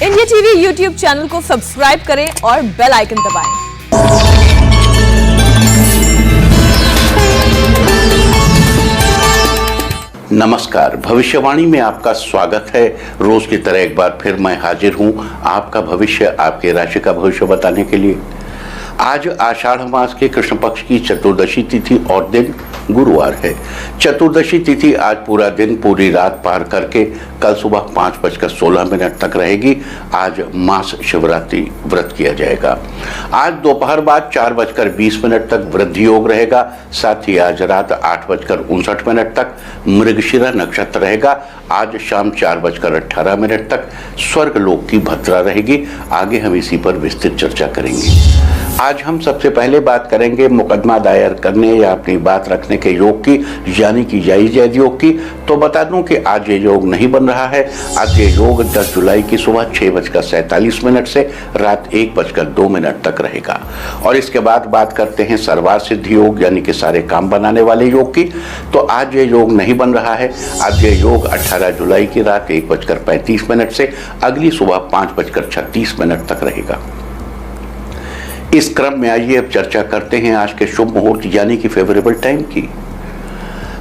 India TV YouTube channel को subscribe करें और बेल आइकन दबाएं। नमस्कार, भविष्यवाणी में आपका स्वागत है। रोज की तरह एक बार फिर मैं हाजिर हूं आपका भविष्य, आपके राशि का भविष्य बताने के लिए। आज आषाढ़ मास के कृष्ण पक्ष की चतुर्दशी तिथि और दिन गुरुवार है। चतुर्दशी तिथि आज पूरा दिन, पूरी रात पार करके कल सुबह 5:16 तक रहेगी। आज मास शिवरात्रि व्रत किया जाएगा। आज दोपहर बाद 4:20 तक वृद्धि योग रहेगा। साथ ही आज रात 8:59 तक मृगशिरा नक्षत्र रहेगा। आज शाम 4:18 तक स्वर्ग लोक की भद्रा रहेगी। आगे हम इसी पर विस्तृत चर्चा करेंगे। आज हम सबसे पहले बात करेंगे मुकदमा दायर करने या अपनी बात रखने के योग की, यानी कि जायज योग की। तो बता दूं कि आज ये योग नहीं बन रहा है। आज ये योग 10 जुलाई की सुबह 6:47 से रात 1:02 तक रहेगा। और इसके बाद बात करते हैं सर्वार्थ सिद्धि योग, यानी कि सारे काम बनाने वाले योग की। तो आज ये योग नहीं बन रहा है। आज ये योग 18 जुलाई की रात 1:35 से अगली सुबह 5:36 तक रहेगा। इस क्रम में आइए अब चर्चा करते हैं आज के शुभ मुहूर्त, यानी कि फेवरेबल टाइम की।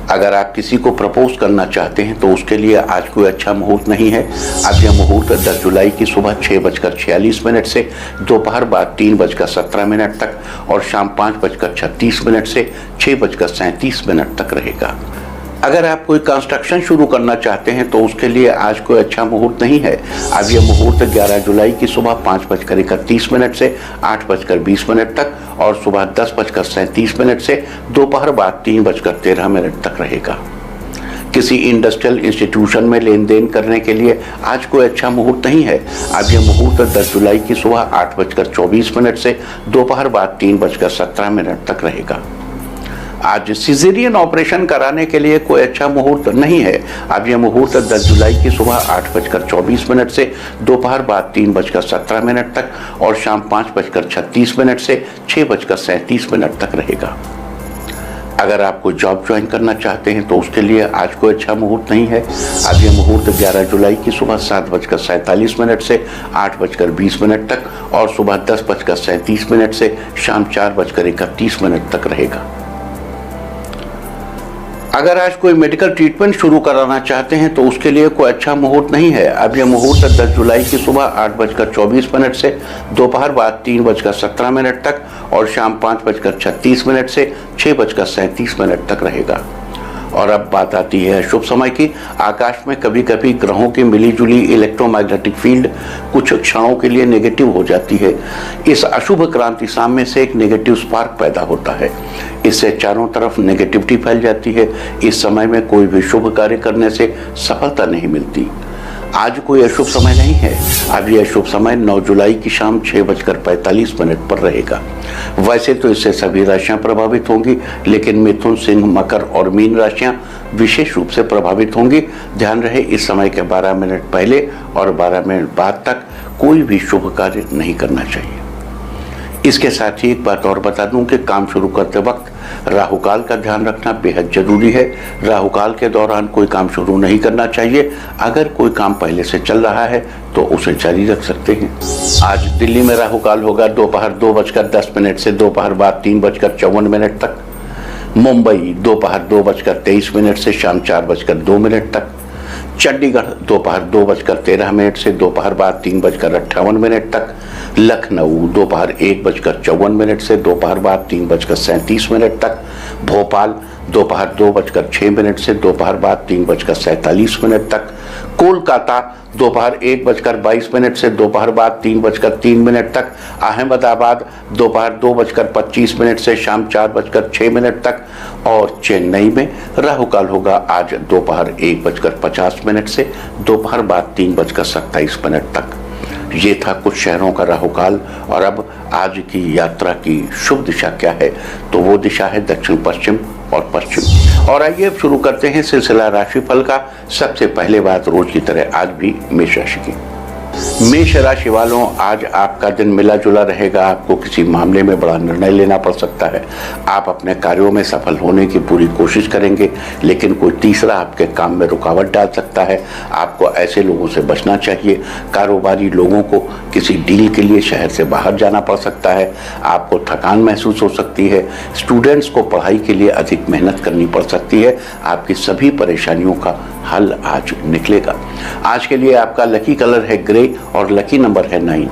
अगर आप किसी को प्रपोज करना चाहते हैं तो उसके लिए आज कोई अच्छा मुहूर्त नहीं है। आज यह मुहूर्त 10 जुलाई की सुबह 6:46 से दोपहर बाद 3:17 तक और शाम 5:36 से 6:37 तक रहेगा। अगर आप कोई कंस्ट्रक्शन शुरू करना चाहते हैं तो उसके लिए आज कोई अच्छा मुहूर्त नहीं है। आज यह मुहूर्त 11 जुलाई की सुबह 5:31 से 8:20 तक और सुबह 10:37 से दोपहर बाद 3:13 तक रहेगा। किसी इंडस्ट्रियल इंस्टीट्यूशन में लेन देन करने के लिए आज कोई अच्छा मुहूर्त नहीं है। आज यह मुहूर्त 10 जुलाई की सुबह 8:24 से दोपहर बाद 3:17 तक रहेगा। आज सिजेरियन ऑपरेशन कराने के लिए कोई अच्छा मुहूर्त नहीं है। अब यह मुहूर्त 10 जुलाई की सुबह 8:24 से दोपहर बाद 3:17 तक और शाम 5:36 से 6:37 तक रहेगा। अगर आप कोई जॉब ज्वाइन करना चाहते हैं तो उसके लिए आज कोई अच्छा मुहूर्त नहीं है। आज यह मुहूर्त 11 जुलाई की सुबह 7:47 से 8:20 तक और सुबह 10:37 से शाम 4:31 तक रहेगा। अगर आज कोई मेडिकल ट्रीटमेंट शुरू कराना चाहते हैं तो उसके लिए कोई अच्छा मुहूर्त नहीं है। अब यह मुहूर्त 10 जुलाई की सुबह 8:24 से दोपहर बाद 3:17 तक और शाम 5:36 से 6:37 तक रहेगा। और अब बात आती है शुभ समय की। आकाश में कभी कभी ग्रहों की मिलीजुली इलेक्ट्रोमैग्नेटिक फील्ड कुछ क्षणों के लिए नेगेटिव हो जाती है। इस अशुभ क्रांति साम्य से एक नेगेटिव स्पार्क पैदा होता है। इससे चारों तरफ नेगेटिविटी फैल जाती है। इस समय में कोई भी शुभ कार्य करने से सफलता नहीं मिलती। आज कोई अशुभ समय नहीं है। अब यह शुभ समय 9 जुलाई की शाम 6:45 पर रहेगा। वैसे तो इससे सभी राशियां प्रभावित होंगी, लेकिन मिथुन, सिंह, मकर और मीन राशियां विशेष रूप से प्रभावित होंगी। ध्यान रहे, इस समय के 12 मिनट पहले और 12 मिनट बाद तक कोई भी शुभ कार्य नहीं करना चाहिए। इसके साथ ही एक बात और बता दूं कि काम शुरू करते वक्त राहुकाल का ध्यान रखना बेहद जरूरी है। राहुकाल के दौरान कोई काम शुरू नहीं करना चाहिए। अगर कोई काम पहले से चल रहा है तो उसे जारी रख सकते हैं। आज दिल्ली में राहुकाल होगा दोपहर 2:10 से दोपहर बाद 3:54 तक। मुंबई दोपहर 2:23 से शाम 4:02 तक। चंडीगढ़ दोपहर 2:13 से दोपहर बाद 3:58 तक। लखनऊ दोपहर 1:54 से दोपहर बाद 3:37 तक। भोपाल दोपहर 2:06 से दोपहर बाद 3:47 तक। कोलकाता दोपहर 1:22 से दोपहर बाद 3:03 तक। अहमदाबाद दोपहर 2:25 से शाम 4:06 तक। और चेन्नई में राहुकाल होगा आज दोपहर 1:50 से दोपहर बाद 3:27 तक। ये था कुछ शहरों का राहुकाल। और अब आज की यात्रा की शुभ दिशा क्या है, तो वो दिशा है दक्षिण पश्चिम और पश्चिम। और आइए अब शुरू करते हैं सिलसिला राशिफल का। सबसे पहले बात रोज की तरह आज भी मेष राशि की। मेष राशि वालों, आज आपका दिन मिला जुला रहेगा। आपको किसी मामले में बड़ा निर्णय लेना पड़ सकता है। आप अपने कार्यों में सफल होने की पूरी कोशिश करेंगे, लेकिन कोई तीसरा आपके काम में रुकावट डाल सकता है। आपको ऐसे लोगों से बचना चाहिए। कारोबारी लोगों को किसी डील के लिए शहर से बाहर जाना पड़ सकता है। आपको थकान महसूस हो सकती है। स्टूडेंट्स को पढ़ाई के लिए अधिक मेहनत करनी पड़ सकती है। आपकी सभी परेशानियों का हल आज निकलेगा। आज के लिए आपका लकी कलर है ग्रे और लकी नंबर है 9।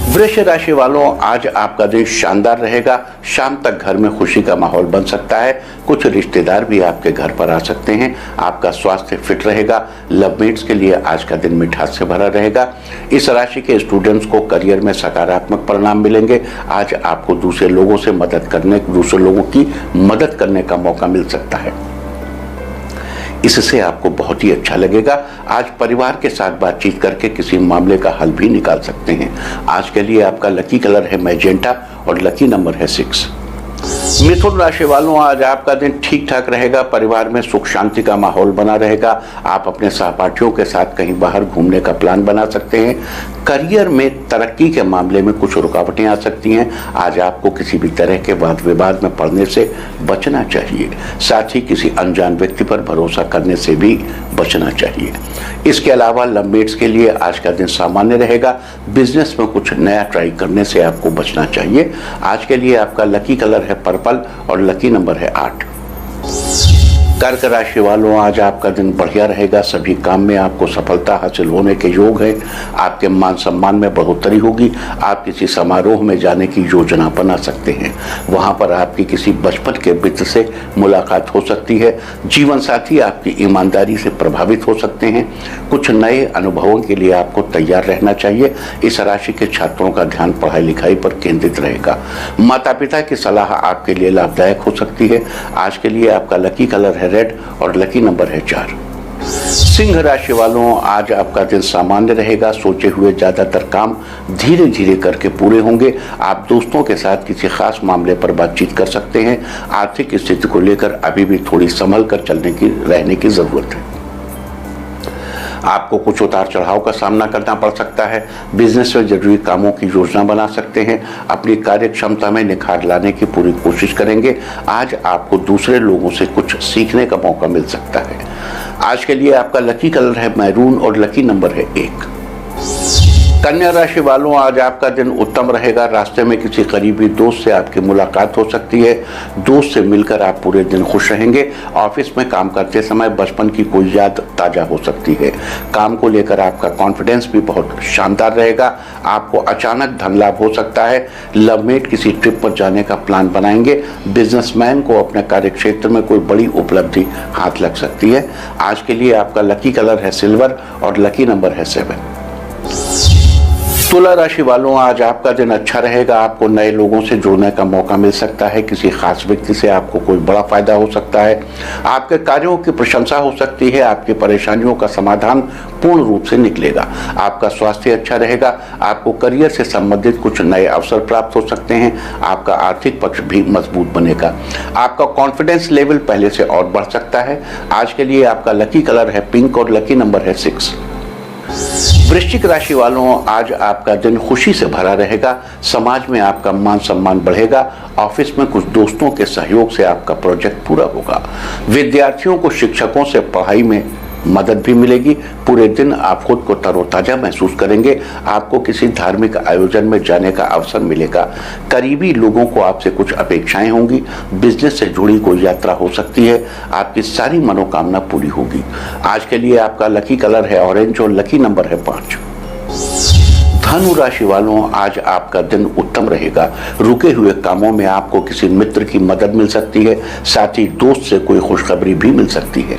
वृष राशि वालों, आज आपका दिन शानदार रहेगा। शाम तक घर में खुशी का माहौल बन सकता है। कुछ रिश्तेदार भी आपके घर पर आ सकते हैं। आपका स्वास्थ्य फिट रहेगा। लवमेट्स के लिए आज का दिन मिठास से भरा रहेगा। इस राशि के स्टूडेंट्स को करियर में सकारात्मक परिणाम मिलेंगे। आज आपको दूसरे लोगों की मदद करने का मौका मिल सकता है। इससे आपको बहुत ही अच्छा लगेगा। आज परिवार के साथ बातचीत करके किसी मामले का हल भी निकाल सकते हैं। आज के लिए आपका लकी कलर है मैजेंटा और लकी नंबर है 6। मिथुन राशि वालों, आज आपका दिन ठीक ठाक रहेगा। परिवार में सुख शांति का माहौल बना रहेगा। आप अपने सहपाठियों के साथ कहीं बाहर घूमने का प्लान बना सकते हैं। करियर में तरक्की के मामले में कुछ रुकावटें आ सकती हैं। आज आपको किसी भी तरह के वाद विवाद में पड़ने से बचना चाहिए। साथ ही किसी अनजान व्यक्ति पर भरोसा करने से भी बचना चाहिए। इसके अलावा लवमेट्स के लिए आज का दिन सामान्य रहेगा। बिजनेस में कुछ नया ट्राई करने से आपको बचना चाहिए। आज के लिए आपका लकी कलर है पर्पल और लकी नंबर है 8। कर्क राशि वालों, आज आपका दिन बढ़िया रहेगा। सभी काम में आपको सफलता हासिल होने के योग है। आपके मान सम्मान में बढ़ोतरी होगी। आप किसी समारोह में जाने की योजना बना सकते हैं। वहां पर आपकी किसी बचपन के मित्र से मुलाकात हो सकती है। जीवन साथी आपकी ईमानदारी से प्रभावित हो सकते हैं। कुछ नए अनुभवों के लिए आपको तैयार रहना चाहिए। इस राशि के छात्रों का ध्यान पढ़ाई लिखाई पर केंद्रित रहेगा। माता पिता की सलाह आपके लिए लाभदायक हो सकती है। आज के लिए आपका लकी कलर है रेड और लकी नंबर है 4। सिंह राशि वालों, आज आपका दिन सामान्य रहेगा। सोचे हुए ज्यादातर काम धीरे धीरे करके पूरे होंगे। आप दोस्तों के साथ किसी खास मामले पर बातचीत कर सकते हैं। आर्थिक स्थिति को लेकर अभी भी थोड़ी संभल कर रहने की जरूरत है। आपको कुछ उतार चढ़ाव का सामना करना पड़ सकता है। बिजनेस में जरूरी कामों की योजना बना सकते हैं। अपनी कार्य क्षमता में निखार लाने की पूरी कोशिश करेंगे। आज आपको दूसरे लोगों से कुछ सीखने का मौका मिल सकता है। आज के लिए आपका लकी कलर है मैरून और लकी नंबर है 1। कन्या राशि वालों, आज आपका दिन उत्तम रहेगा। रास्ते में किसी करीबी दोस्त से आपकी मुलाकात हो सकती है। दोस्त से मिलकर आप पूरे दिन खुश रहेंगे। ऑफिस में काम करते समय बचपन की कोई याद ताजा हो सकती है। काम को लेकर आपका कॉन्फिडेंस भी बहुत शानदार रहेगा। आपको अचानक धन लाभ हो सकता है। लवमेट किसी ट्रिप पर जाने का प्लान बनाएंगे। बिजनेसमैन को अपने कार्य क्षेत्र में कोई बड़ी उपलब्धि हाथ लग सकती है। आज के लिए आपका लकी कलर है सिल्वर और लकी नंबर है 7। तुला राशि वालों, आज आपका दिन अच्छा रहेगा। आपको नए लोगों से जुड़ने का मौका मिल सकता है। किसी खास व्यक्ति से आपको कोई बड़ा फायदा हो सकता है। आपके कार्यों की प्रशंसा हो सकती है। आपकी परेशानियों का समाधान पूर्ण रूप से निकलेगा। आपका स्वास्थ्य अच्छा रहेगा। आपको करियर से संबंधित कुछ नए अवसर प्राप्त हो सकते हैं। आपका आर्थिक पक्ष भी मजबूत बनेगा। आपका कॉन्फिडेंस लेवल पहले से और बढ़ सकता है। आज के लिए आपका लकी कलर है पिंक और लकी नंबर है 6। वृश्चिक राशि वालों, आज आपका दिन खुशी से भरा रहेगा। समाज में आपका मान सम्मान बढ़ेगा। ऑफिस में कुछ दोस्तों के सहयोग से आपका प्रोजेक्ट पूरा होगा। विद्यार्थियों को शिक्षकों से पढ़ाई में मदद भी मिलेगी। पूरे दिन आप खुद को तरोताजा महसूस करेंगे। आपको किसी धार्मिक आयोजन में जाने का अवसर मिलेगा। करीबी लोगों को आपसे कुछ अपेक्षाएं होंगी। बिजनेस से जुड़ी कोई यात्रा हो सकती है। आपकी सारी मनोकामना पूरी होगी। आज के लिए आपका लकी कलर है ऑरेंज और लकी नंबर है 5। धनु राशि वालों, आज आपका दिन उत्तम रहेगा। रुके हुए कामों में आपको किसी मित्र की मदद मिल सकती है। साथ ही दोस्त से कोई खुशखबरी भी मिल सकती है।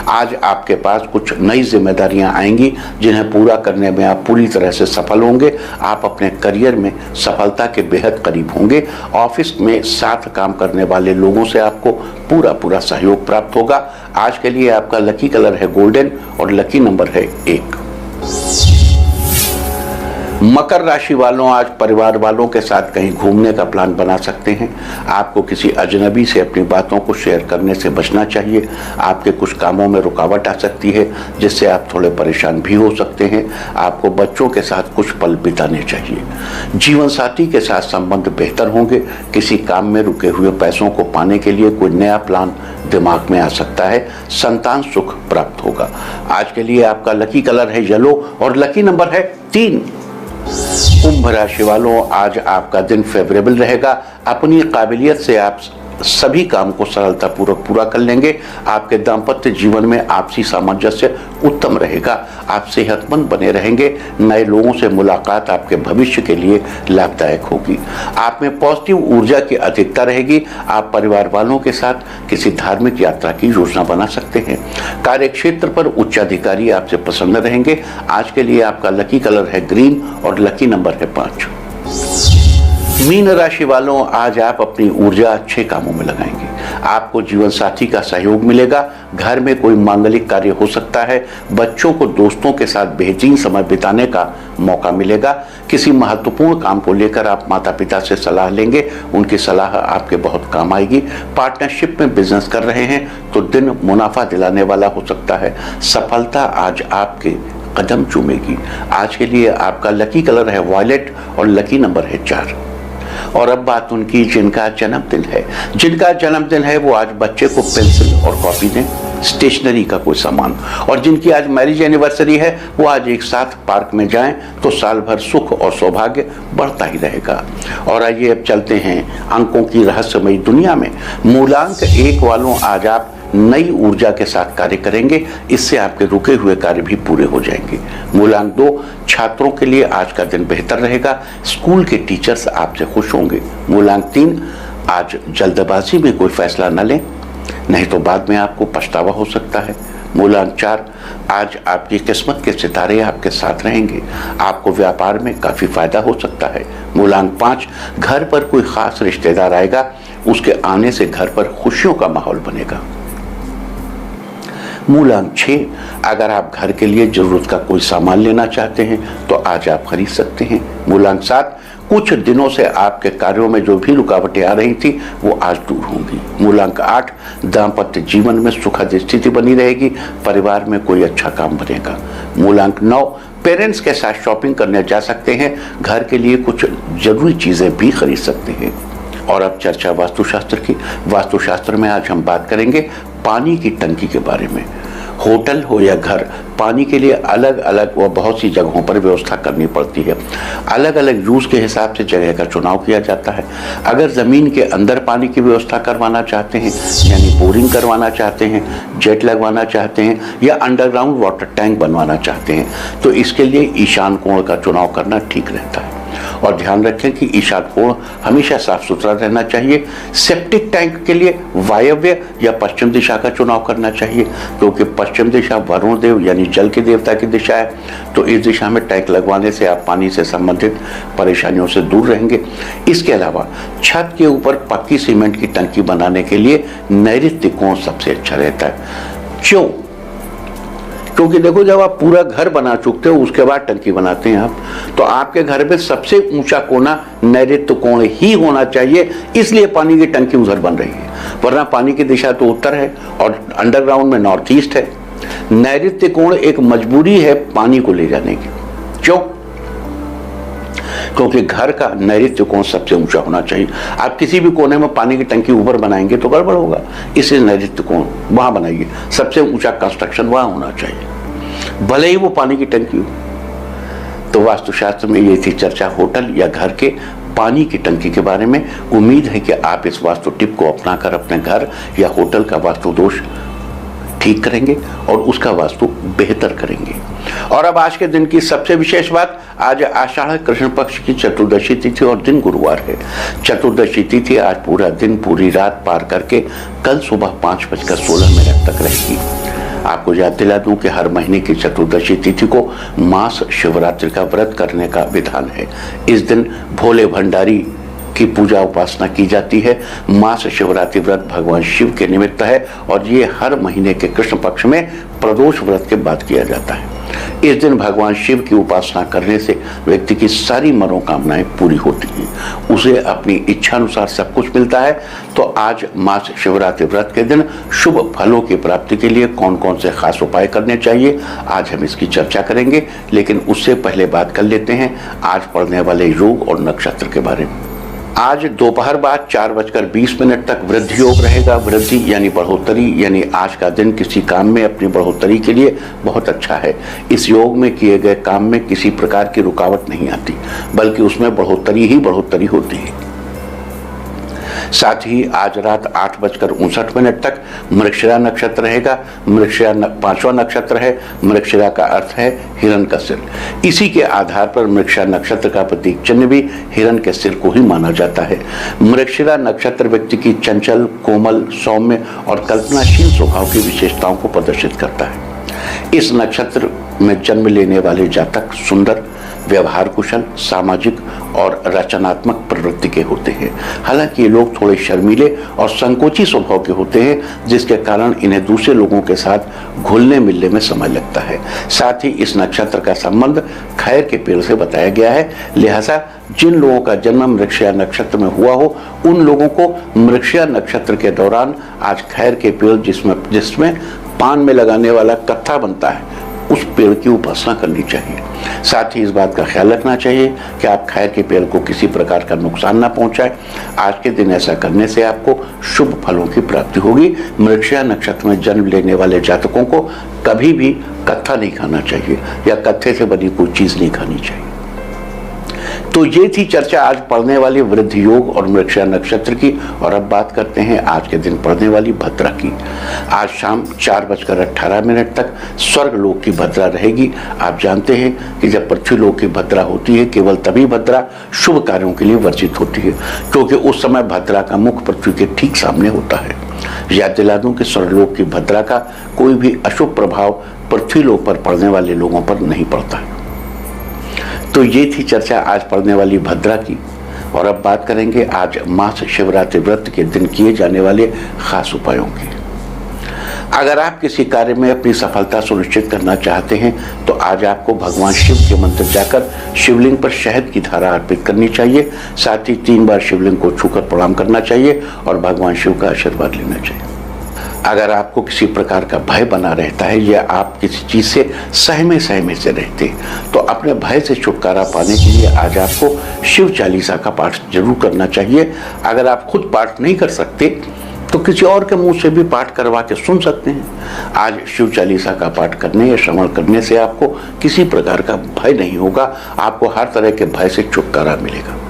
आज आपके पास कुछ नई जिम्मेदारियां आएंगी जिन्हें पूरा करने में आप पूरी तरह से सफल होंगे। आप अपने करियर में सफलता के बेहद करीब होंगे। ऑफिस में साथ काम करने वाले लोगों से आपको पूरा सहयोग प्राप्त होगा। आज के लिए आपका लकी कलर है गोल्डन और लकी नंबर है 1। मकर राशि वालों, आज परिवार वालों के साथ कहीं घूमने का प्लान बना सकते हैं। आपको किसी अजनबी से अपनी बातों को शेयर करने से बचना चाहिए। आपके कुछ कामों में रुकावट आ सकती है, जिससे आप थोड़े परेशान भी हो सकते हैं। आपको बच्चों के साथ कुछ पल बिताने चाहिए। जीवन साथी के साथ संबंध बेहतर होंगे। किसी काम में रुके हुए पैसों को पाने के लिए कोई नया प्लान दिमाग में आ सकता है। संतान सुख प्राप्त होगा। आज के लिए आपका लकी कलर है येलो और लकी नंबर है 3। कुंभ राशि वालों, आज आपका दिन फेवरेबल रहेगा। अपनी काबिलियत से आप सभी काम को सरलतापूर्वक पूरा कर लेंगे। आपके दाम्पत्य जीवन में आपसी सामंजस्य उत्तम रहेगा। आप सेहतमंद बने रहेंगे। नए लोगों से मुलाकात आपके भविष्य के लिए लाभदायक होगी। आप में पॉजिटिव ऊर्जा की अधिकता रहेगी। आप परिवार वालों के साथ किसी धार्मिक यात्रा की योजना बना सकते हैं। कार्यक्षेत्र पर उच्चाधिकारी आपसे प्रसन्न रहेंगे। आज के लिए आपका लकी कलर है ग्रीन और लकी नंबर है 5। मीन राशि वालों, आज आप अपनी ऊर्जा अच्छे कामों में लगाएंगे। आपको जीवन साथी का सहयोग मिलेगा। घर में कोई मांगलिक कार्य हो सकता है। बच्चों को दोस्तों के साथ बेहतरीन समय बिताने का मौका मिलेगा। किसी महत्वपूर्ण काम को लेकर आप माता पिता से सलाह लेंगे। उनकी सलाह आपके बहुत काम आएगी। पार्टनरशिप में बिजनेस कर रहे हैं तो दिन मुनाफा दिलाने वाला हो सकता है। सफलता आज आपके कदम चूमेगी। आज के लिए आपका लकी कलर है वॉयलेट और लकी नंबर है 4। और अब बात उनकी जिनका जन्मदिन है। जिनका जन्मदिन है वो आज बच्चे को पेंसिल और कॉपी दें, स्टेशनरी का कोई सामान। और जिनकी आज मैरिज एनिवर्सरी है वो आज एक साथ पार्क में जाएं तो साल भर सुख और सौभाग्य बढ़ता ही रहेगा। और आइए अब चलते हैं अंकों की रहस्यमयी दुनिया में। मूलांक 1 वालों, आज आप नई ऊर्जा के साथ कार्य करेंगे। इससे आपके रुके हुए कार्य भी पूरे हो जाएंगे। मूलांक 2, छात्रों के लिए आज का दिन बेहतर रहेगा। स्कूल के टीचर्स आपसे खुश होंगे। मूलांक 3, आज जल्दबाजी में कोई फैसला न लें, नहीं तो बाद में आपको पछतावा हो सकता है। मूलांक 4, आज आपकी किस्मत के सितारे आपके साथ रहेंगे। आपको व्यापार में काफी फायदा हो सकता है। मूलांक 5, घर पर कोई खास रिश्तेदार आएगा। उसके आने से घर पर खुशियों का माहौल बनेगा। मूलांक 6, अगर आप घर के लिए जरूरत का कोई सामान लेना चाहते हैं तो आज आप खरीद सकते हैं। मूलांक 7, कुछ दिनों से आपके कार्यों में जो भी रुकावटें आ रही थी वो आज दूर होंगी। मूलांक 8, दाम्पत्य जीवन में सुखद स्थिति बनी रहेगी। परिवार में कोई अच्छा काम बनेगा। मूलांक 9, पेरेंट्स के साथ शॉपिंग करने जा सकते हैं। घर के लिए कुछ जरूरी चीजें भी खरीद सकते हैं। और अब चर्चा वास्तुशास्त्र की। वास्तुशास्त्र में आज हम बात करेंगे पानी की टंकी के बारे में। होटल हो या घर, पानी के लिए अलग अलग व बहुत सी जगहों पर व्यवस्था करनी पड़ती है। अलग अलग यूज के हिसाब से जगह का चुनाव किया जाता है। अगर जमीन के अंदर पानी की व्यवस्था करवाना चाहते हैं, यानी बोरिंग करवाना चाहते हैं, जेट लगवाना चाहते हैं या अंडरग्राउंड वाटर टैंक बनवाना चाहते हैं तो इसके लिए ईशान कोण का चुनाव करना ठीक रहता है। और ध्यान रखें कि ईशान कोण हमेशा साफ सुथरा रहना चाहिए। सेप्टिक टैंक के लिए वायव्य या पश्चिम दिशा का चुनाव करना चाहिए, क्योंकि पश्चिम दिशा वरुण देव यानी जल के देवता की दिशा है। तो इस दिशा में टैंक लगवाने से आप पानी से संबंधित परेशानियों से दूर रहेंगे। इसके अलावा छत के ऊपर पक्की सीमेंट की टंकी बनाने के लिए नैऋत्य कोण सबसे अच्छा रहता है। क्योंकि देखो, जब आप पूरा घर बना चुकते हो उसके बाद टंकी बनाते हैं आप, तो आपके घर में सबसे ऊंचा कोना नैऋत्य कोण ही होना चाहिए। इसलिए पानी की टंकी उधर बन रही है, वरना पानी की दिशा तो उत्तर है और अंडरग्राउंड में नॉर्थ ईस्ट है। नैऋत्य कोण एक मजबूरी है पानी को ले जाने की। क्यों? क्योंकि घर का नैऋत्य कोण सबसे ऊंचा होना चाहिए। आप किसी भी कोने में पानी की टंकी ऊपर बनाएंगे तो गड़बड़ होगा। इसलिए नैऋत्य कोण वहां बनाइए। सबसे ऊंचा कंस्ट्रक्शन वहां होना चाहिए, भले ही वो पानी की टंकी हो। तो वास्तुशास्त्र में ये थी चर्चा होटल या घर के पानी की टंकी के बारे में। उम्मीद है कि आप इस वास्तु टिप को अपनाकर अपने घर या होटल का वास्तु दोष ठीक करेंगे और उसका वास्तु बेहतर करेंगे। और अब आज के दिन की सबसे विशेष बात, आज आषाढ़ कृष्ण पक्ष की चतुर्दशी तिथि और दिन गुरुवार है। चतुर्दशी तिथि आज पूरा दिन पूरी रात पार करके कल सुबह 5:16 तक रहेगी। आपको याद दिला दूं कि हर महीने की चतुर्दशी तिथि को मास शिवरात्रि का व्रत करने का विधान है। इस दिन भोले भंडारी की पूजा उपासना की जाती है। मास शिवरात्रि व्रत भगवान शिव के निमित्त है और ये हर महीने के कृष्ण पक्ष में प्रदोष व्रत के बाद किया जाता है। इस दिन भगवान शिव की उपासना करने से व्यक्ति की सारी मनोकामनाएं पूरी होती हैं, उसे अपनी इच्छा अनुसार सब कुछ मिलता है। तो आज महाशिवरात्रि व्रत के दिन शुभ फलों की प्राप्ति के लिए कौन कौन से खास उपाय करने चाहिए, आज हम इसकी चर्चा करेंगे। लेकिन उससे पहले बात कर लेते हैं आज पड़ने वाले योग और नक्षत्र के बारे में। आज दोपहर बाद 4:20 तक वृद्धि योग रहेगा। वृद्धि यानी बढ़ोतरी, यानी आज का दिन किसी काम में अपनी बढ़ोतरी के लिए बहुत अच्छा है। इस योग में किए गए काम में किसी प्रकार की रुकावट नहीं आती, बल्कि उसमें बढ़ोतरी ही बढ़ोतरी होती है। साथ ही आज रात 8:59 तक मृगशिरा नक्षत्र रहेगा। मृगशिरा 5वां नक्षत्र है। मृगशिरा का अर्थ है हिरण का सिर। इसी के आधार पर मृगशिरा नक्षत्र का प्रतीक चिन्ह भी हिरण के सिर को ही माना जाता है। मृगशिरा नक्षत्र व्यक्ति की चंचल, कोमल, सौम्य और कल्पनाशील स्वभाव की विशेषताओं को प्रदर्शित करता है। इस नक्षत्र में जन्म लेने वाले जातक सुंदर, व्यवहार कुशल, सामाजिक और रचनात्मक प्रवृत्ति के होते हैं। हालांकि ये लोग थोड़े शर्मीले और संकोची स्वभाव के होते हैं, जिसके कारण इन्हें दूसरे लोगों के साथ घुलने मिलने में समय लगता है। साथ ही इस नक्षत्र का संबंध खैर के पेड़ से बताया गया है। लिहाजा जिन लोगों का जन्म मृगशिरा नक्षत्र में हुआ हो, उन लोगों को मृगशिरा नक्षत्र के दौरान आज खैर के पेड़ जिसमें पान में लगाने वाला कत्था बनता है, उस पेड़ की उपासना करनी चाहिए। साथ ही इस बात का ख्याल रखना चाहिए कि आप खैर के पेड़ को किसी प्रकार का नुकसान ना पहुंचाए। आज के दिन ऐसा करने से आपको शुभ फलों की प्राप्ति होगी। मृगशिरा नक्षत्र में जन्म लेने वाले जातकों को कभी भी कत्था नहीं खाना चाहिए या कत्थे से बनी कोई चीज नहीं खानी चाहिए। तो ये थी चर्चा आज पढ़ने वाली वृद्धि योग और मृगशिरा नक्षत्र की। और अब बात करते हैं आज के दिन पढ़ने वाली भद्रा की। आज शाम 4:18 तक स्वर्ग लोक की भद्रा रहेगी। आप जानते हैं कि जब पृथ्वी लोक की भद्रा होती है, केवल तभी भद्रा शुभ कार्यों के लिए वर्जित होती है, क्योंकि उस समय भद्रा का मुख पृथ्वी के ठीक सामने होता है। याद दिला दूं कि स्वर्गलोक की भद्रा का कोई भी अशुभ प्रभाव पृथ्वी लोक पर पड़ने वाले लोगों पर नहीं पड़ता है। तो ये थी चर्चा आज पढ़ने वाली भद्रा की। और अब बात करेंगे आज महाशिवरात्रि व्रत के दिन किए जाने वाले खास उपायों की। अगर आप किसी कार्य में अपनी सफलता सुनिश्चित करना चाहते हैं, तो आज आपको भगवान शिव के मंदिर जाकर शिवलिंग पर शहद की धारा अर्पित करनी चाहिए। साथ ही 3 बार शिवलिंग को छूकर प्रणाम करना चाहिए और भगवान शिव का आशीर्वाद लेना चाहिए। अगर आपको किसी प्रकार का भय बना रहता है या आप किसी चीज से सहमे से रहते, तो अपने भय से छुटकारा पाने के लिए आज आपको शिव चालीसा का पाठ जरूर करना चाहिए। अगर आप खुद पाठ नहीं कर सकते तो किसी और के मुंह से भी पाठ करवा के सुन सकते हैं। आज शिव चालीसा का पाठ करने या श्रवण करने से आपको किसी प्रकार का भय नहीं होगा, आपको हर तरह के भय से छुटकारा मिलेगा।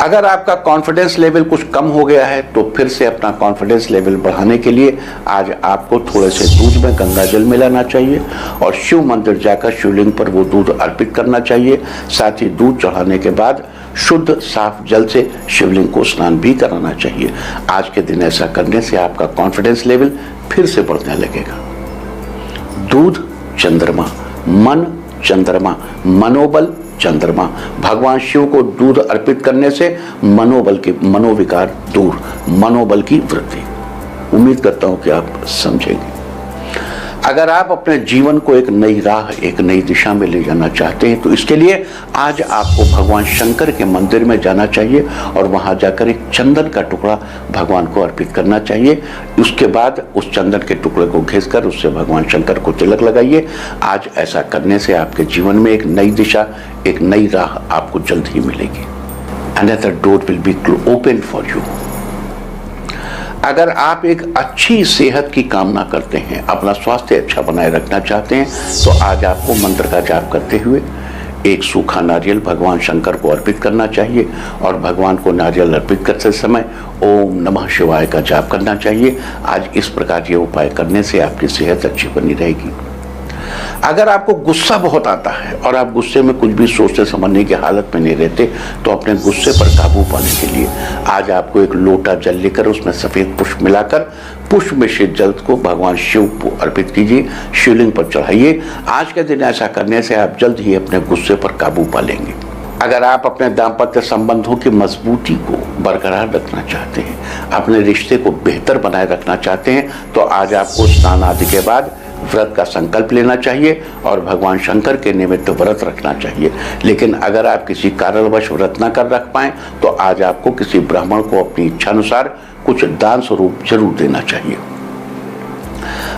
अगर आपका कॉन्फिडेंस लेवल कुछ कम हो गया है, तो फिर से अपना कॉन्फिडेंस लेवल बढ़ाने के लिए आज आपको थोड़े से दूध में गंगा जल मिलाना चाहिए और शिव मंदिर जाकर शिवलिंग पर वो दूध अर्पित करना चाहिए। साथ ही दूध चढ़ाने के बाद शुद्ध साफ जल से शिवलिंग को स्नान भी कराना चाहिए। आज के दिन ऐसा करने से आपका कॉन्फिडेंस लेवल फिर से बढ़ने लगेगा। दूध चंद्रमा, मन चंद्रमा, मनोबल चंद्रमा। भगवान शिव को दूध अर्पित करने से मनोविकार दूर, मनोबल की वृद्धि। उम्मीद करता हूं कि आप समझेंगे। अगर आप अपने जीवन को एक नई राह, एक नई दिशा में ले जाना चाहते हैं, तो इसके लिए आज आपको भगवान शंकर के मंदिर में जाना चाहिए और वहां जाकर एक चंदन का टुकड़ा भगवान को अर्पित करना चाहिए। उसके बाद उस चंदन के टुकड़े को घिसकर उससे भगवान शंकर को तिलक लगाइए। आज ऐसा करने से आपके जीवन में एक नई दिशा, एक नई राह आपको जल्द ही मिलेगी। Another door will be open for you. अगर आप एक अच्छी सेहत की कामना करते हैं, अपना स्वास्थ्य अच्छा बनाए रखना चाहते हैं, तो आज आपको मंत्र का जाप करते हुए एक सूखा नारियल भगवान शंकर को अर्पित करना चाहिए और भगवान को नारियल अर्पित करते समय ओम नमः शिवाय का जाप करना चाहिए। आज इस प्रकार ये उपाय करने से आपकी सेहत अच्छी बनी रहेगी। अगर आपको गुस्सा बहुत आता है और आप गुस्से में कुछ भी सोचने समझने की हालत में नहीं रहते, तो अपने गुस्से पर काबू पाने के लिए आज आपको एक लोटा जल लेकर उसमें सफेद पुष्प मिलाकर पुष्प मिश्रित जल को भगवान शिव को अर्पित कीजिए, शिवलिंग पर चढ़ाइए। आज के दिन ऐसा करने से आप जल्द ही अपने गुस्से पर काबू पा लेंगे। अगर आप अपने दाम्पत्य संबंधों की मजबूती को बरकरार रखना चाहते हैं, अपने रिश्ते को बेहतर बनाए रखना चाहते हैं, तो आज आपको स्नान आदि के बाद व्रत का संकल्प लेना चाहिए और भगवान शंकर के निमित्त व्रत रखना चाहिए। लेकिन अगर आप किसी कारणवश व्रत न कर रख पाएं तो आज आपको किसी ब्राह्मण को अपनी इच्छानुसार कुछ दान स्वरूप जरूर देना चाहिए।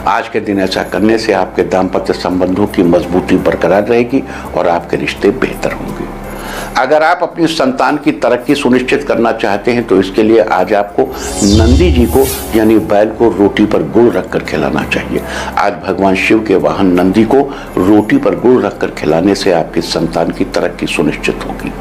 आज के दिन ऐसा करने से आपके दाम्पत्य संबंधों की मजबूती बरकरार रहेगी और आपके रिश्ते बेहतर होंगे। अगर आप अपनी संतान की तरक्की सुनिश्चित करना चाहते हैं तो इसके लिए आज आपको नंदी जी को यानी बैल को रोटी पर गुड़ रखकर खिलाना चाहिए। आज भगवान शिव के वाहन नंदी को रोटी पर गुड़ रखकर खिलाने से आपकी संतान की तरक्की सुनिश्चित होगी।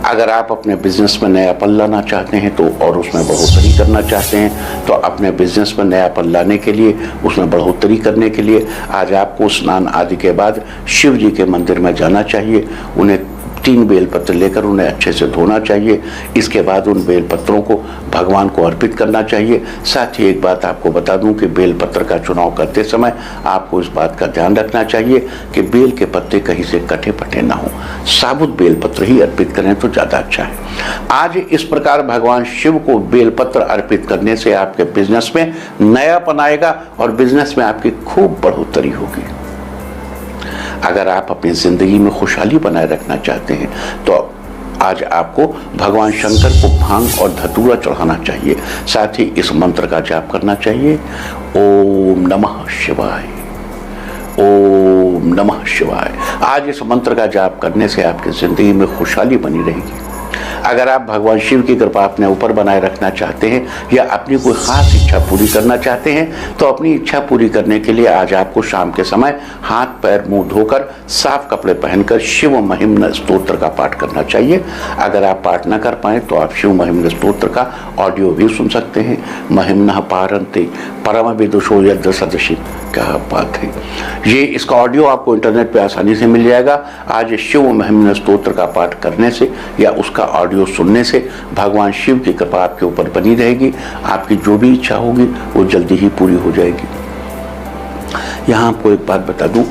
अगर आप अपने बिजनेस में नयापन लाना चाहते हैं तो और उसमें बढ़ोतरी करना चाहते हैं तो अपने बिजनेस में नयापन लाने के लिए, उसमें बढ़ोतरी करने के लिए आज आपको स्नान आदि के बाद शिव जी के मंदिर में जाना चाहिए। उन्हें 3 बेलपत्र लेकर उन्हें अच्छे से धोना चाहिए। इसके बाद उन बेलपत्रों को भगवान को अर्पित करना चाहिए। साथ ही एक बात आपको बता दूं कि बेलपत्र का चुनाव करते समय आपको इस बात का ध्यान रखना चाहिए कि बेल के पत्ते कहीं से कटे पटे ना हो, साबुत बेलपत्र ही अर्पित करें तो ज़्यादा अच्छा है। आज इस प्रकार भगवान शिव को बेलपत्र अर्पित करने से आपके बिजनेस में नयापन आएगा और बिजनेस में आपकी खूब बढ़ोतरी होगी। अगर आप अपनी जिंदगी में खुशहाली बनाए रखना चाहते हैं तो आज आपको भगवान शंकर को भांग और धतूरा चढ़ाना चाहिए। साथ ही इस मंत्र का जाप करना चाहिए, ओम नमः शिवाय, ओम नमः शिवाय। आज इस मंत्र का जाप करने से आपकी जिंदगी में खुशहाली बनी रहेगी। अगर आप भगवान शिव की कृपा अपने ऊपर बनाए रखना चाहते हैं या अपनी कोई खास इच्छा पूरी करना चाहते हैं तो अपनी इच्छा पूरी करने के लिए आज आपको शाम के समय हाथ पैर मुंह धोकर साफ कपड़े पहनकर शिव महिम्न स्तोत्र का पाठ करना चाहिए। अगर आप पाठ न कर पाए तो आप शिव महिम्न स्तोत्र का ऑडियो भी सुन सकते हैं। महिम्नः पारन्ते परम विदुषो यद् सदृशी, क्या बात है। ये इसका ऑडियो आपको इंटरनेट पे आसानी से मिल जाएगा। आज शिव महिम्न स्तोत्र का पाठ करने से या उसका ऑडियो सुनने से भगवान शिव की कृपा आपके ऊपर बनी रहेगी। आपकी जो भी इच्छा होगी वो जल्दी ही पूरी हो जाएगी। यहाँ आपको एक बात बता दूं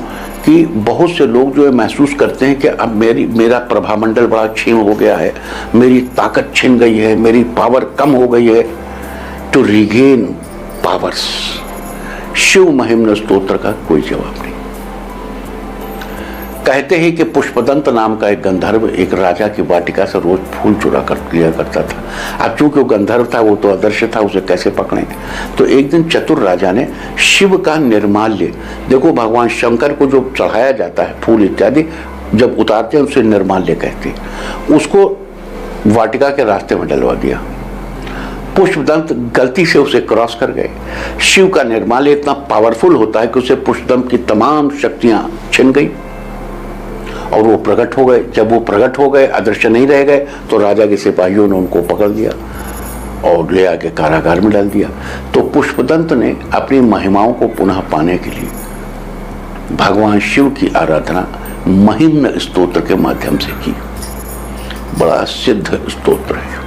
कि बहुत से लोग जो है महसूस करते हैं कि अब मेरा प्रभामंडल बड़ा क्षीण हो गया है, मेरी ताकत छिन गई है, मेरी पावर कम हो गई है। To regain powers Shiv Mahimna Stotra का कोई जवाब नहीं। कहते हैं कि पुष्पदंत नाम का एक गंधर्व एक राजा की वाटिका से रोज फूल चुरा कर लिया करता था। अब चूंकि वो गंधर्व था, वो तो अदृश्य था, उसे कैसे पकड़े। तो एक दिन चतुर राजा ने शिव का निर्माल्य, देखो भगवान शंकर को जो चढ़ाया जाता है फूल इत्यादि, जब उतारते हैं उसे निर्माल्य कहते हैं, उसको वाटिका के रास्ते में डलवा दिया। पुष्पदंत गलती से उसे क्रॉस कर गए। शिव का निर्माल्य इतना पावरफुल होता है कि उसे पुष्पदंत की तमाम शक्तियां छिन गई और वो प्रकट हो गए। जब वो प्रकट हो गए, अदृश्य नहीं रह गए, तो राजा के सिपाहियों ने उनको पकड़ लिया और ले आके कारागार में डाल दिया। तो पुष्पदंत ने अपनी महिमाओं को पुनः पाने के लिए भगवान शिव की आराधना महिम्न स्तोत्र के माध्यम से की। बड़ा सिद्ध स्तोत्र है,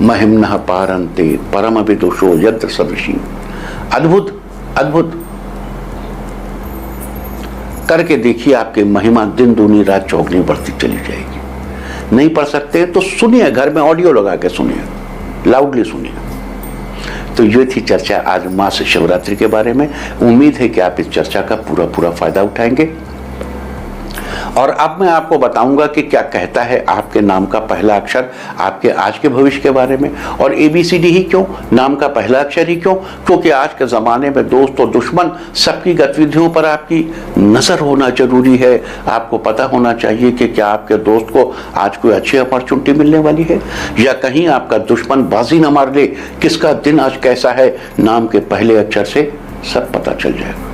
महिम्नः पारन्ते परम विदुषो यद् सदृशी। अद्भुत अद्भुत करके देखिए, आपकी महिमा दिन दूनी रात चौगनी बढ़ती चली जाएगी। नहीं पढ़ सकते तो सुनिए, घर में ऑडियो लगा के सुनिए, लाउडली सुनिए। तो ये थी चर्चा आज मास शिवरात्रि के बारे में। उम्मीद है कि आप इस चर्चा का पूरा फायदा उठाएंगे। और अब मैं आपको बताऊंगा कि क्या कहता है आपके नाम का पहला अक्षर आपके आज के भविष्य के बारे में। और ABCD ही क्यों, नाम का पहला अक्षर ही क्यों? क्योंकि आज के ज़माने में दोस्त और दुश्मन सबकी गतिविधियों पर आपकी नज़र होना जरूरी है। आपको पता होना चाहिए कि क्या आपके दोस्त को आज कोई अच्छी अपॉर्चुनिटी मिलने वाली है या कहीं आपका दुश्मन बाजी न मार ले। किसका दिन आज कैसा है, नाम के पहले अक्षर से सब पता चल जाएगा।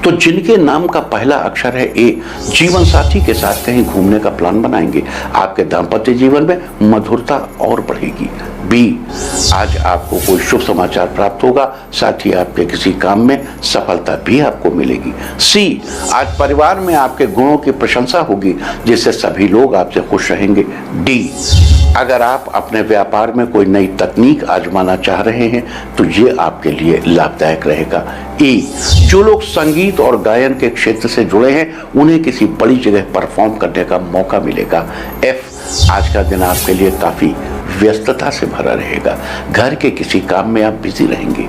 तो जिनके नाम का पहला अक्षर है A, जीवन साथी के साथ कहीं घूमने का प्लान बनाएंगे। आपके दाम्पत्य जीवन में मधुरता और बढ़ेगी। B, आज आपको कोई शुभ समाचार प्राप्त होगा, साथ ही आपके किसी काम में सफलता भी आपको मिलेगी। C, आज परिवार में आपके गुणों की प्रशंसा होगी जिससे सभी लोग आपसे खुश रहेंगे। D, अगर आप अपने व्यापार में कोई नई तकनीक आजमाना चाह रहे हैं तो ये आपके लिए लाभदायक रहेगा। E, जो लोग संगीत और गायन के क्षेत्र से जुड़े हैं उन्हें किसी बड़ी जगह परफॉर्म करने का मौका मिलेगा। F, आज का दिन आपके लिए काफी व्यस्तता से भरा रहेगा। घर के किसी काम में आप बिजी रहेंगे।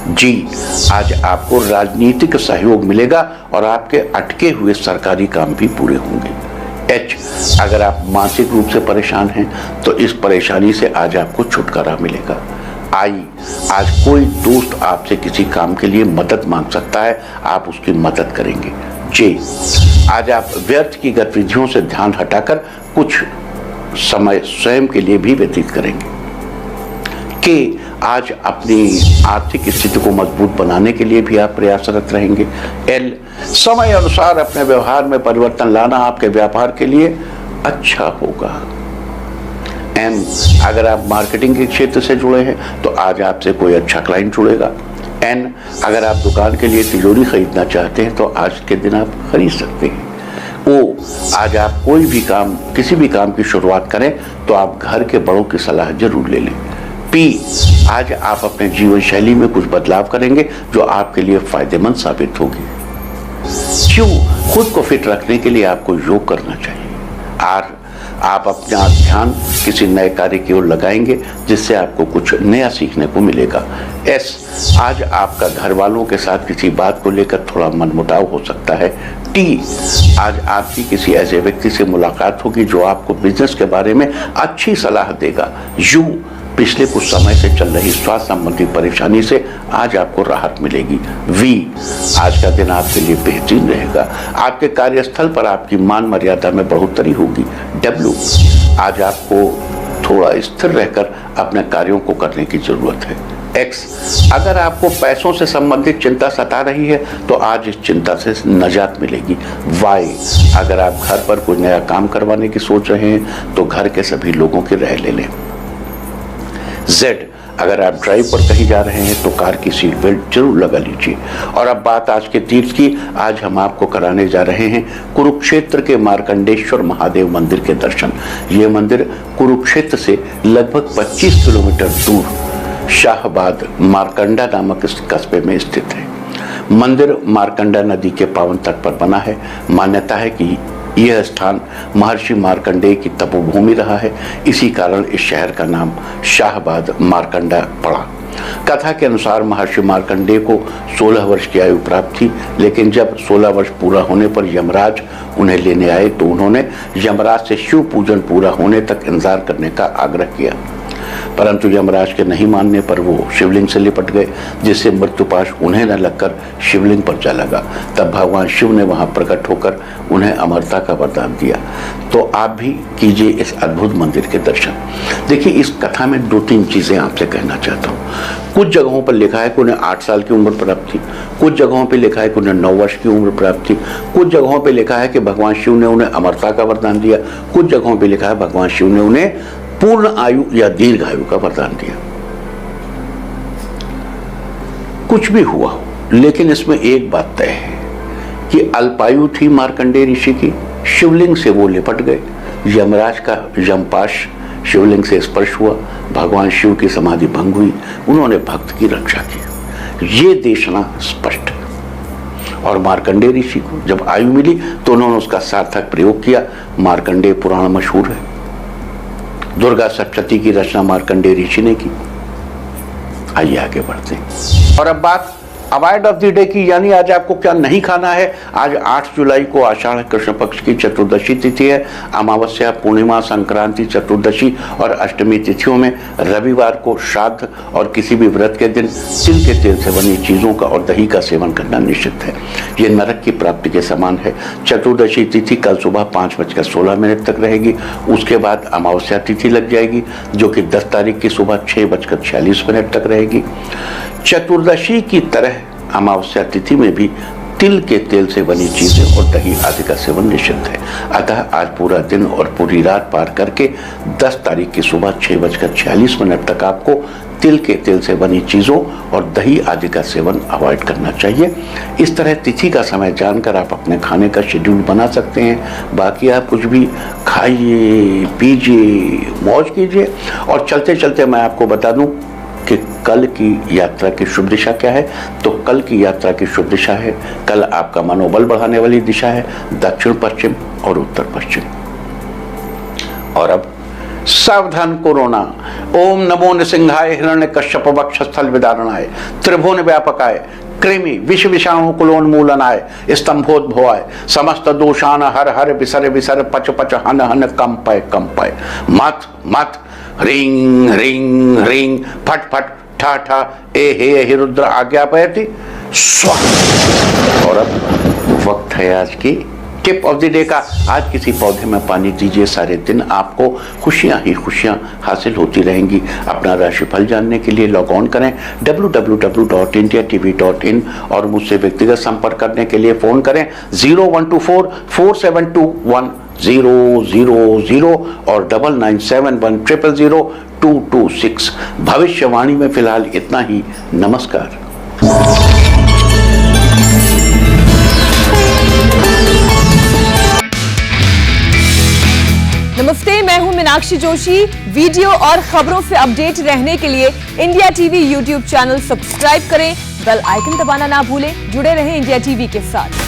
जी, आज आपको राजनीतिक सहयोग मिलेगा और आपके अटके हुए सरकारी काम भी पूरे होंगे। एच, अगर आप मानसिक रूप से परेशान हैं तो इस परेशानी से आज आपको छुटकारा मिलेगा। आई, आज कोई दोस्त आपसे किसी काम के लिए मदद मांग सकता है, आप उसकी मदद करेंगे। जे, आज आप व्यर्थ की गतिविधियों से ध्यान हटाकर कुछ समय स्वयं के लिए भी व्यतीत करेंगे। के, आज अपनी आर्थिक स्थिति को मजबूत बनाने के लिए भी आप प्रयासरत रहेंगे। एल, समय अनुसार अपने व्यवहार में परिवर्तन लाना आपके व्यापार के लिए अच्छा होगा। एम, अगर आप मार्केटिंग के क्षेत्र से जुड़े हैं तो आज आपसे कोई अच्छा क्लाइंट जुड़ेगा। एन, अगर आप दुकान के लिए तिजोरी खरीदना चाहते हैं तो आज के दिन आप खरीद सकते हैं। ओ, आज आप कोई भी काम, किसी भी काम की शुरुआत करें तो आप घर के बड़ों की सलाह जरूर ले लें। पी, आज आप अपने जीवन शैली में कुछ बदलाव करेंगे जो आपके लिए फायदेमंद साबित होगी। क्यू, खुद को फिट रखने के लिए आपको योग करना चाहिए। आर, आप अपना ध्यान किसी नए कार्य की ओर लगाएंगे जिससे आपको कुछ नया सीखने को मिलेगा। एस, आज आपका घर वालों के साथ किसी बात को लेकर थोड़ा मनमुटाव हो सकता है। टी, आज आपकी किसी ऐसे व्यक्ति से मुलाकात होगी जो आपको बिजनेस के बारे में अच्छी सलाह देगा। यू, पिछले कुछ समय से चल रही स्वास्थ्य संबंधी परेशानी से आज आपको राहत मिलेगी। वी, आज का दिन आपके लिए बेहतरीन रहेगा, आपके कार्यस्थल पर आपकी मान मर्यादा में बढ़ोतरी होगी। डब्ल्यू, आज आपको थोड़ा स्थिर रहकर अपने कार्यों को करने की जरूरत है। एक्स, अगर आपको पैसों से संबंधित चिंता सता रही है तो आज इस चिंता से निजात मिलेगी। वाई, अगर आप घर पर कोई नया काम करवाने की सोच रहे हैं तो घर के सभी लोगों की राय ले लें। Z, अगर आप ड्राइव पर कहीं जा रहे हैं तो कार की सीट बेल्ट जरूर लगा लीजिए। और अब बात आज के तीर्थ की। आज हम आपको कराने जा रहे हैं कुरुक्षेत्र के मार्कंडेश्वर महादेव मंदिर के दर्शन। ये मंदिर कुरुक्षेत्र से लगभग 25 किलोमीटर दूर शाहबाद मारकंडा नामक इस कस्बे में स्थित है। मंदिर मारकंडा नदी के पावन तट पर बना है। मान्यता है कि यह स्थान महर्षि मार्कंडेय की तपोभूमि रहा है, इसी कारण इस शहर का नाम शाहबाद मारकंडा पड़ा। कथा के अनुसार महर्षि मार्कंडेय को 16 वर्ष की आयु प्राप्त थी, लेकिन जब 16 वर्ष पूरा होने पर यमराज उन्हें लेने आए तो उन्होंने यमराज से शिव पूजन पूरा होने तक इंतजार करने का आग्रह किया, परंतु यमराज के नहीं मानने पर वो शिवलिंग से लिपट गए, जिससे मृत्युपाश उन्हें न लगकर शिवलिंग पर जा लगा। तब भगवान शिव ने वहां प्रकट होकर उन्हें अमरता का वरदान दिया। तो आप भी कीजिए इस अद्भुत मंदिर के दर्शन। देखिए, इस कथा में 2-3 चीजें आपसे कहना चाहता हूँ। कुछ जगहों पर लिखा है कि उन्हें 8 साल की उम्र प्राप्त थी, कुछ जगहों पर लिखा है कि उन्हें 9 वर्ष की उम्र प्राप्त थी, कुछ जगहों पर लिखा है कि भगवान शिव ने उन्हें अमरता का वरदान दिया, कुछ जगहों पर लिखा है भगवान शिव ने उन्हें पूर्ण आयु या दीर्घ आयु का वरदान दिया। कुछ भी हुआ हो, लेकिन इसमें एक बात तय है कि अल्पायु थी मार्कंडेय ऋषि की, शिवलिंग से वो लिपट गए, यमराज का यमपाश शिवलिंग से स्पर्श हुआ, भगवान शिव की समाधि भंग हुई, उन्होंने भक्त की रक्षा की। ये देशना स्पष्ट है। और मार्कंडेय ऋषि को जब आयु मिली तो उन्होंने उसका सार्थक प्रयोग किया। मार्कंडेय पुराण मशहूर है। दुर्गा सप्तशती की रचना मार्कंडेय ऋषि ने की। आइए आगे बढ़ते हैं। और अब बात अवॉइड ऑफ द डे की, यानी आज आपको क्या नहीं खाना है। आज 8 जुलाई को आषाढ़ कृष्ण पक्ष की चतुर्दशी तिथि है। अमावस्या, पूर्णिमा, संक्रांति, चतुर्दशी और अष्टमी तिथियों में रविवार को श्राद्ध और किसी भी व्रत के दिन तिल के तेल से बनी चीजों का और दही का सेवन करना निषिद्ध है। ये नरक की प्राप्ति के समान है। चतुर्दशी तिथि कल सुबह 5:16 तक रहेगी। उसके बाद अमावस्या तिथि लग जाएगी जो कि 10 तारीख की सुबह 6:46 तक रहेगी। चतुर्दशी की तरह अमावस्या तिथि में भी तिल के तेल से बनी चीजें और दही आदि का सेवन निषिद्ध है। अतः आज पूरा दिन और पूरी रात पार करके 10 तारीख की सुबह 6:46 तक आपको तिल के तेल से बनी चीजों और दही आदि का सेवन अवॉइड करना चाहिए। इस तरह तिथि का समय जानकर आप अपने खाने का शेड्यूल बना सकते हैं। बाकी आप कुछ भी खाइए, पीजिए, मौज कीजिए। और चलते चलते मैं आपको बता दूं कि कल की यात्रा की शुभ दिशा क्या है। तो कल की यात्रा की शुभ दिशा है, कल आपका मनोबल बढ़ाने वाली दिशा है दक्षिण पश्चिम और उत्तर पश्चिम। और अब सावधान कोरोना। ओम नमो नृसिंहाय हिरण्य कश्यप वक्षस्थल विदारणाय त्रिभुवन व्यापकाय कृमि विष विषाणु कुलोन्मूलनाय स्तंभोद्भवाय समस्त दोषान हर हर विसर विसर पच पच हन हन कंपय कंपय मत मत ह्रीं ह्रीं ह्रीं फट फट ठा ठा ए हे रुद्र आज्ञापयति स्वाहा। और अब वक्त है आज की टिप ऑफ द डे का। आज किसी पौधे में पानी दीजिए, सारे दिन आपको खुशियां ही खुशियां हासिल होती रहेंगी। अपना राशिफल जानने के लिए लॉग ऑन करें www.indiatv.in और मुझसे व्यक्तिगत संपर्क करने के लिए फोन करें 0124-472-1000 और 9971000226। भविष्यवाणी में फिलहाल इतना ही। नमस्कार। नमस्ते, मैं हूं मीनाक्षी जोशी। वीडियो और खबरों से अपडेट रहने के लिए India TV YouTube channel subscribe करें, बेल आइकन दबाना ना भूलें। जुड़े रहें इंडिया टीवी के साथ।